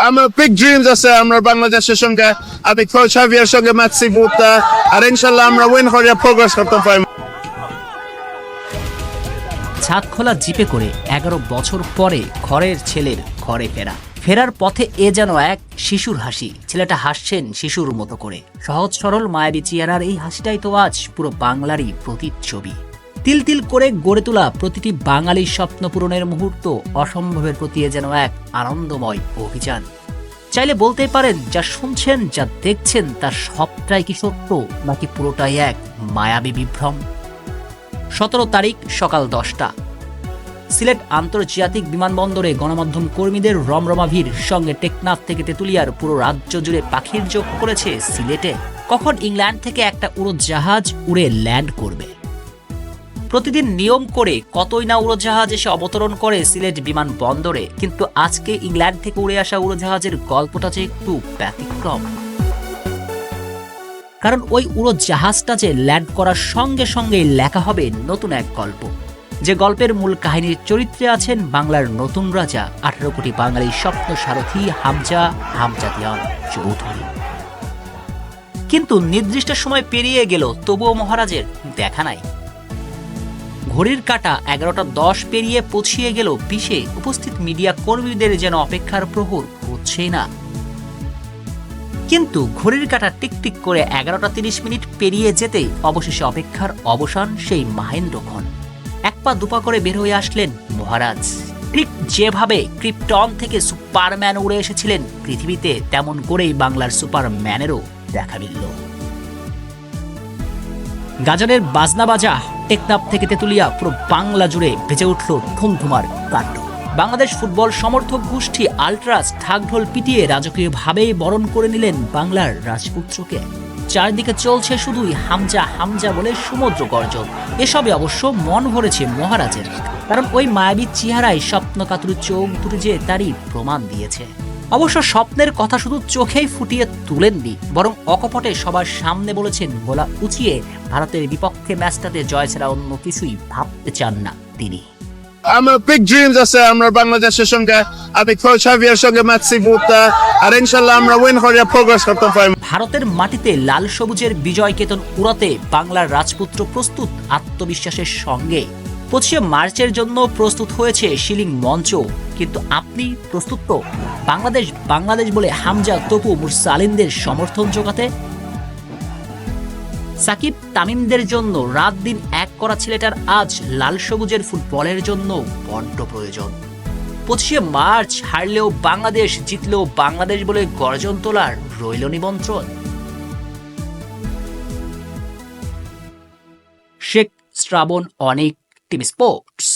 আমার big dreams আছে আমরা বাংলাদেশের সঙ্গে আমি কোচ হাভিয়ার সঙ্গে ম্যাচি বুতা আর ইনশাআল্লাহ আমরা উইন করে প্রোগ্রেস করতে পারব। ছাদখোলা জিপে করে 11 বছর পরে ঘরের ছেলের ঘরে ফেরার পথে এ যেন এক শিশুর হাসি। ছেলেটা হাসছেন শিশুর মতো করে। সহজ সরল মায়াবী চেহারার এই হাসিটাই তো আজ পুরো বাংলারই প্রতিচ্ছবি। তিল তিল করে গড়ে তোলা প্রতিটি বাঙালির স্বপ্ন পূরণের মুহূর্ত অসম্ভবের প্রতি এ যেন এক আনন্দময় অভিযান। চাইলে বলতেই পারেন যা শুনছেন যা দেখছেন তার সবটাই কি সত্য নাকি পুরোটাই এক মায়াবী বিভ্রম। 17 তারিখ সকাল 10টা সিলেট আন্তর্জাতিক বিমানবন্দরে গণমাধ্যম কর্মীদের রমরমা ভিড়। সঙ্গে টেকনাফ থেকে তেতুলিয়ার পুরো রাজ্য জুড়ে পাখির যোগ করেছে সিলেটে। কখন ইংল্যান্ড থেকে একটা উড়োজাহাজ উড়ে ল্যান্ড করবে। প্রতিদিন নিয়ম করে কতই না উড়োজাহাজ এসে অবতরণ করে সিলেট বিমানবন্দরে, কিন্তু আজকে ইংল্যান্ড থেকে উড়ে আসা উড়োজাহাজের গল্পটা যে একটু ব্যতিক্রম। কারণ ওই উড়োজাহাজটা যে ল্যান্ড করার সঙ্গে সঙ্গেই লেখা হবে নতুন এক গল্প, যে গল্পের মূল কাহিনীর চরিত্রে আছেন বাংলার নতুন রাজা 18 কোটি বাঙালির স্বপ্ন সারথী হামজা দিয়ান চৌধুরী। কিন্তু নির্দিষ্ট সময় পেরিয়ে গেল, তবুও মহারাজের দেখা নাই। ঘড়ির কাঁটা 11:10 পেরিয়ে পৌঁছিয়ে গেল 20-এ। উপস্থিত মিডিয়া কর্মীদের যেন অপেক্ষার প্রহর হচ্ছেই না। কিন্তু ঘড়ির কাঁটা টিকটিক করে 11:30 পেরিয়ে যেতেই অবশেষে অপেক্ষার অবসান সেই মাহেন্দ্রক্ষণ। এক পা দুপা করে বের হয়ে আসলেন মহারাজ। ঠিক যেভাবে ক্রিপ্টন থেকে সুপারম্যান উড়ে এসেছিলেন পৃথিবীতে, তেমন করেই বাংলার সুপারম্যানেরও দেখা মিলল। গাজনের বাজনা বাজা টেকনাফ থেকে তেতুলিয়া পুরো বাংলা জুড়ে বেজে উঠল ধুমধুমার কাণ্ড। বাংলাদেশ ফুটবল সমর্থক গোষ্ঠী আলট্রাস ঢাকঢোল পিটিয়ে রাজকীয়ভাবেই বরণ করে নিলেন বাংলার রাজপুত্রকে। চারদিকে চলছে শুধুই হামজা বলে সমুদ্র গর্জন। এসবে অবশ্য মন ভরেছে মহারাজের, কারণ ওই মায়াবী চেহারায় স্বপ্নকাতুর চোখ দুটি যে তারই প্রমাণ দিয়েছে। অবশ্য স্বপ্নের কথা শুধু চোখেই ফুটিয়ে তুলেননি, বরং অকপটে সবার সামনে বলেছেন গলা উঁচিয়ে ভারতের বিপক্ষে ম্যাচটাতে জয় ছাড়া অন্য কিছুই ভাবতে চান না তিনি। আমার বিগ ড্রিমস আছে আমরা বাংলাদেশের সঙ্গে আমি কোচ হাভিয়ার সঙ্গে ম্যাচি বুতা আর ইনশাআল্লাহ আমরা উইন করে প্রোগ্রেস করতে পারব। ভারতের মাটিতে লাল সবুজের বিজয় কেতন উড়াতে বাংলার রাজপুত্র প্রস্তুত আত্মবিশ্বাসের সঙ্গে। 25 মার্চের জন্য প্রস্তুত হয়েছে শিলিং মঞ্চ, কিন্তু আপনি প্রস্তুত তো বাংলাদেশ বলে হামজা তপু মুরসালিনদের সমর্থন জোগাতে? সাকিব তামিমদের জন্য রাত দিন এক করা ছেলেটার আজ লাল সবুজের ফুটবলের জন্য বড্ড প্রয়োজন। 25 মার্চ হারলেও বাংলাদেশ, জিতলেও বাংলাদেশ বলে গর্জন তোলার রইল নিমন্ত্রণ। শেখ শ্রাবণ অনেক, টিম স্পোর্টস।